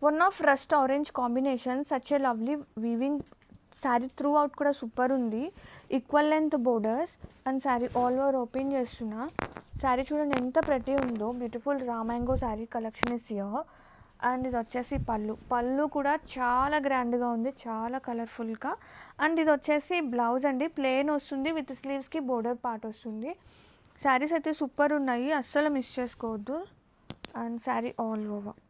One of rust orange combination, such a lovely weaving sari through out కూడా super ఉంది. Equal length borders and sari all over open చేస్తున్నా. శారీ చూడండి ఎంత ప్రతి ఉందో. Beautiful raw mango sari collection is here. And ఇది వచ్చేసి పళ్ళు కూడా చాలా గ్రాండ్గా ఉంది, చాలా కలర్ఫుల్గా. అండ్ ఇది వచ్చేసి బ్లౌజ్ అండి, ప్లెయిన్ వస్తుంది విత్ స్లీవ్స్కి బోర్డర్ పార్ట్ వస్తుంది. శారీస్ అయితే సూపర్ ఉన్నాయి, అస్సలు మిస్ చేసుకోవద్దు. And sari all over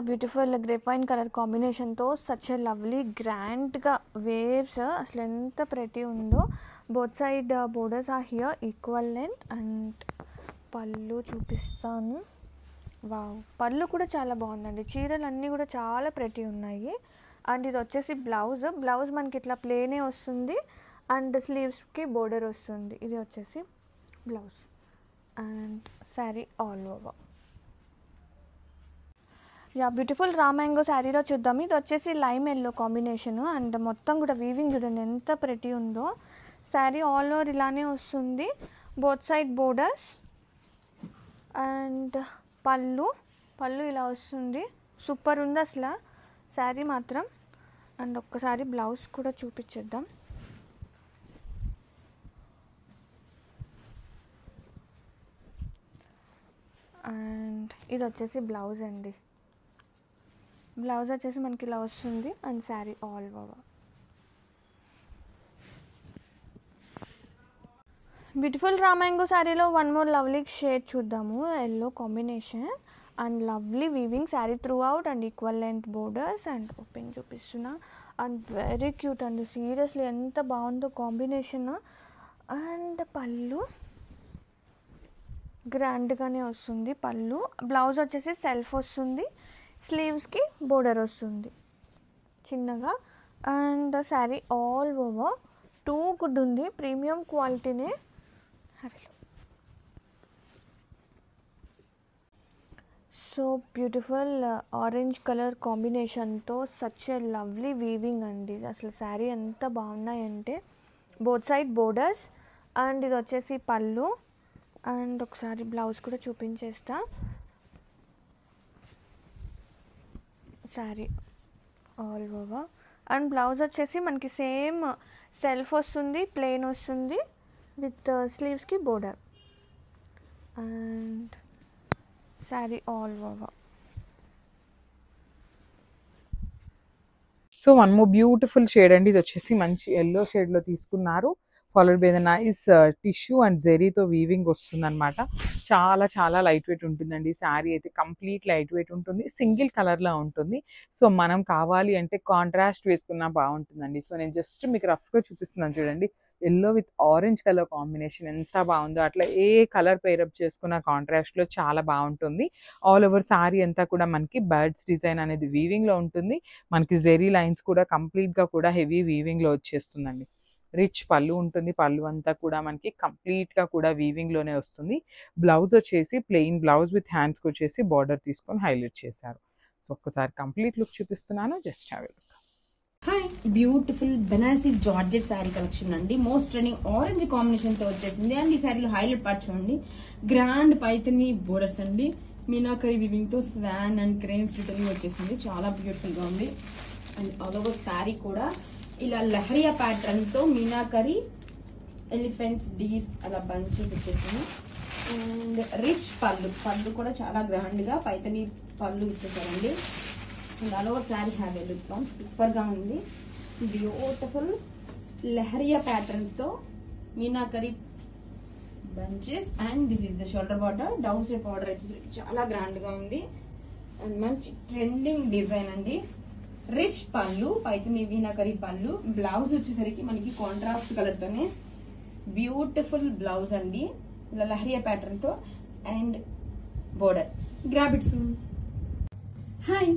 beautiful grape wine colour కాంబినేషన్తో సచ్ ఏ లవ్లీ గ్రాండ్గా వేవ్స్, అసలు ఎంత ప్రెటీ ఉందో. Both side borders are here equal length. And పళ్ళు చూపిస్తాను. వావ్, పళ్ళు కూడా చాలా బాగుందండి. చీరలు అన్నీ కూడా చాలా ప్రెటీ ఉన్నాయి. అండ్ ఇది వచ్చేసి బ్లౌజ్ మనకి ఇట్లా ప్లేనే వస్తుంది అండ్ స్లీవ్స్కి బోర్డర్ వస్తుంది. ఇది వచ్చేసి blouse and sari all over. Beautiful raw mango శారీలో చూద్దాం. ఇది వచ్చేసి లైమ్ ఎల్లో కాంబినేషను అండ్ మొత్తం కూడా వీవింగ్ చూడండి ఎంత ప్రెటీ ఉందో. శారీ ఆల్ ఓవర్ ఇలానే వస్తుంది, బోత్ సైడ్ బోర్డర్స్. అండ్ పళ్ళు ఇలా వస్తుంది, సూపర్ ఉంది అసలు శారీ మాత్రం. అండ్ ఒక్కసారి బ్లౌజ్ కూడా చూపించేద్దాం. అండ్ ఇది వచ్చేసి బ్లౌజ్ అండి. బ్లౌజ్ వచ్చేసి మనకి ఇలా వస్తుంది and sari all over. Beautiful raw mango శారీలో వన్ మోర్ లవ్లీ షేడ్ చూద్దాము. Yellow combination and lovely weaving sari through out and equal length borders. And open చూపిస్తున్నా. అండ్ వెరీ క్యూట్ అండి, సీరియస్లీ ఎంత బాగుందో కాంబినేషన్. అండ్ పళ్ళు గ్రాండ్గానే వస్తుంది. బ్లౌజ్ వచ్చేసి సెల్ఫ్ వస్తుంది, స్లీవ్స్కి బోర్డర్ వస్తుంది చిన్నగా. And sari all over too good ఉంది, ప్రీమియం క్వాలిటీనే. సో బ్యూటిఫుల్ ఆరెంజ్ కలర్ కాంబినేషన్తో సచ్ ఏ లవ్లీ వీవింగ్ అండి. అసలు శారీ ఎంత బాగున్నాయంటే బోత్ సైడ్ బోర్డర్స్. అండ్ ఇది వచ్చేసి పళ్ళు. అండ్ ఒకసారి బ్లౌజ్ కూడా చూపించేస్తా. Sari all over and blouse వచ్చేసి మనకి సేమ్ సెల్ఫ్ వస్తుంది, ప్లెయిన్ వస్తుంది విత్ స్లీవ్స్కి border. And sari all over. So one more beautiful shade అండి. ఇది వచ్చేసి మంచి ఎల్లో షేడ్లో తీసుకున్నారు. Followed by the nice tissue and జెరీతో వీవింగ్ వస్తుంది అనమాట. చాలా చాలా లైట్ వెయిట్ ఉంటుందండి. శారీ అయితే కంప్లీట్ లైట్ వెయిట్ ఉంటుంది, సింగిల్ కలర్లో ఉంటుంది. సో మనం కావాలి అంటే కాంట్రాస్ట్ వేసుకున్నా బాగుంటుందండి. సో నేను జస్ట్ మీకు రఫ్గా చూపిస్తున్నాను చూడండి. Yellow with orange colour combination ఎంత బాగుందో. అట్లా ఏ కలర్ పేరప్ చేసుకున్న కాంట్రాస్ట్లో చాలా బాగుంటుంది. ఆల్ ఓవర్ శారీ అంతా కూడా మనకి బర్డ్స్ డిజైన్ అనేది వీవింగ్లో ఉంటుంది. మనకి జెరీ లైన్స్ కూడా కంప్లీట్గా కూడా హెవీ వీవింగ్లో వచ్చేస్తుందండి. రిచ్ పళ్ళు ఉంటుంది, పళ్ళు అంతా కూడా మనకి కంప్లీట్గా కూడా వీవింగ్లోనే వస్తుంది. బ్లౌజ్ వచ్చేసి ప్లెయిన్ బ్లౌజ్ విత్ హ్యాండ్స్కి వచ్చేసి బార్డర్ తీసుకొని హైలైట్ చేశారు. సో ఒక్కసారి కంప్లీట్ లుక్ చూపిస్తున్నాను, just have a look. Hi, beautiful Banarasi georgette sari collection అండి. మోస్ట్ ట్రెండింగ్ ఆరెంజ్ కాంబినేషన్ తో వచ్చేసింది. అండ్ ఈ శారీలో హైలైట్ పార్ట్ చూడండి, గ్రాండ్ పైథనీ బోర్డర్స్ అండి, మీనాకరీ వీవింగ్ తో స్వాన్ అండ్ క్రేన్స్ డీటెయిలింగ్ వచ్చేసింది. చాలా బ్యూటిఫుల్ గా ఉంది. అండ్ ఆల్ ఓవర్ శారీ కూడా ఇలా లహరియా ప్యాటర్న్ తో మీనాకరీ ఎలిఫెంట్స్ డీర్స్ అలా బంచెస్ వచ్చేసింది. అండ్ రిచ్ పళ్ళు కూడా చాలా గ్రాండ్ గా పైథనీ పళ్ళు ఇచ్చేసారండి. And all over sari have a look super గా ఉంది. బ్యూటిఫుల్ లహరియా ప్యాటర్న్స్ తో meenakari bunches. And this is the shoulder border, down side border అయితే చాలా గ్రాండ్ గా ఉంది. అండ్ మంచి ట్రెండింగ్ డిజైన్ అండి. రిచ్ పళ్ళు, పైథనీ మీనాకరీ పళ్ళు. బ్లౌజ్ వచ్చేసరికి మనకి కాంట్రాస్ట్ కలర్ తోనే బ్యూటిఫుల్ బ్లౌజ్ అండి, ఇలా లహరియా ప్యాటర్న్ తో. And border grab it soon. Hi,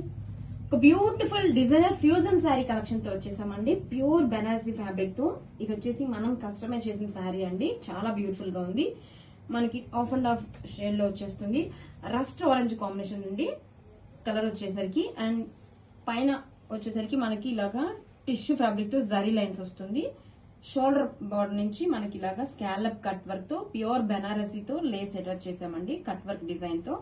ఒక beautiful designer fusion sari collection తో వచ్చేసామండి. ప్యూర్ బెనారసీ ఫ్యాబ్రిక్ తో. ఇది వచ్చేసి మనం కస్టమైజ్ చేసిన శారీ అండి, చాలా బ్యూటిఫుల్ గా ఉంది. మనకి ఆఫ్ అండ్ ఆఫ్ షేడ్ లో వచ్చేస్తుంది. రస్ట్ ఆరెంజ్ కాంబినేషన్ నుండి కలర్ వచ్చేసరికి. అండ్ పైన వచ్చేసరికి మనకి ఇలాగా టిష్యూ ఫ్యాబ్రిక్ తో జరీ లైన్స్ వస్తుంది. షోల్డర్ బార్డర్ నుంచి మనకి ఇలాగా స్కాలప్ కట్ వర్క్ తో ప్యూర్ బెనారసీతో లేస్ అటాచ్ చేసామండి, కట్ వర్క్ డిజైన్ తో.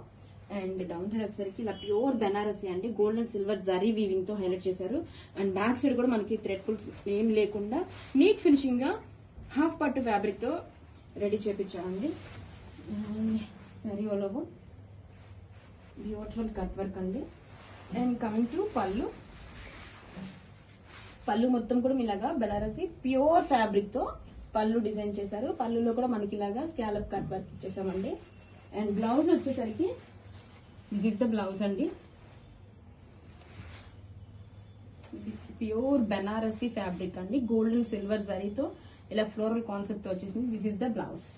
అండ్ డౌన్ సైడ్ వచ్చేసరికి ఇలా ప్యూర్ బెనారసీ అండి, gold and silver zari weaving తో హైలైట్ చేశారు. అండ్ బ్యాక్ సైడ్ కూడా మనకి థ్రెడ్ ఫుల్స్ ఏం లేకుండా నీట్ ఫినిషింగ్ గా హాఫ్ పట్టు ఫ్యాబ్రిక్ తో రెడీ చేపించామండి. Sari all over beautiful cut work అండి. And coming to pallu, pallu మొత్తం కూడా ఇలాగా బెనారసీ ప్యూర్ ఫ్యాబ్రిక్ తో పళ్ళు డిజైన్ చేశారు. పళ్ళులో కూడా మనకి ఇలాగా స్కాలప్ కట్ వర్క్ ఇచ్చేసామండి. అండ్ బ్లౌజ్ వచ్చేసరికి దిస్ ఇస్ ద బ్లౌజ్ అండి, ప్యూర్ బెనారసీ ఫ్యాబ్రిక్ అండి, గోల్డ్ అండ్ సిల్వర్ జరీతో ఇలా ఫ్లోరల్ కాన్సెప్ట్ తో వచ్చేసింది. This is the blouse.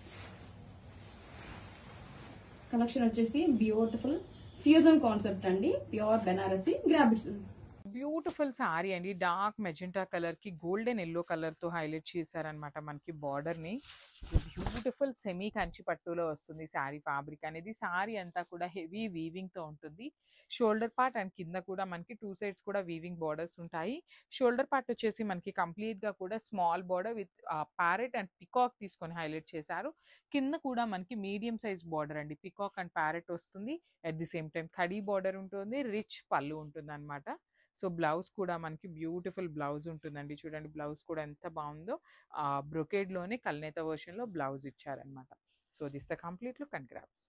Collection వచ్చేసి బ్యూటిఫుల్ ఫ్యూజన్ కాన్సెప్ట్ అండి, ప్యూర్ బెనారసీ గ్రాబిట్స్. బ్యూటిఫుల్ సారీ అండి, డార్క్ మెజెంటా కలర్ కి గోల్డెన్ ఎల్లో కలర్ తో హైలైట్ చేశారనమాట మనకి బార్డర్ ని. బ్యూటిఫుల్ సెమీ కంచి పట్టులో వస్తుంది సారీ ఫ్యాబ్రిక్ అనేది. సారీ అంతా కూడా హెవీ వీవింగ్ తో ఉంటుంది. షోల్డర్ పార్ట్ అండ్ కింద కూడా మనకి 2 సైడ్స్ కూడా వీవింగ్ బార్డర్స్ ఉంటాయి. షోల్డర్ పార్ట్ వచ్చేసి మనకి కంప్లీట్ గా కూడా small border with parrot and peacock తీసుకొని హైలైట్ చేశారు. కింద కూడా మనకి మీడియం సైజ్ బార్డర్ అండి, పికాక్ అండ్ ప్యారెట్ వస్తుంది. At the same time khadi border ఉంటుంది, రిచ్ పళ్ళు ఉంటుంది అనమాట. సో బ్లౌజ్ కూడా మనకి బ్యూటిఫుల్ బ్లౌజ్ ఉంటుందండి. చూడండి బ్లౌజ్ కూడా ఎంత బాగుందో, బ్రొకేడ్ లోనే కల్నేత వర్షన్ లో బ్లౌజ్ ఇచ్చారనమాట. So this the complete look and graphs.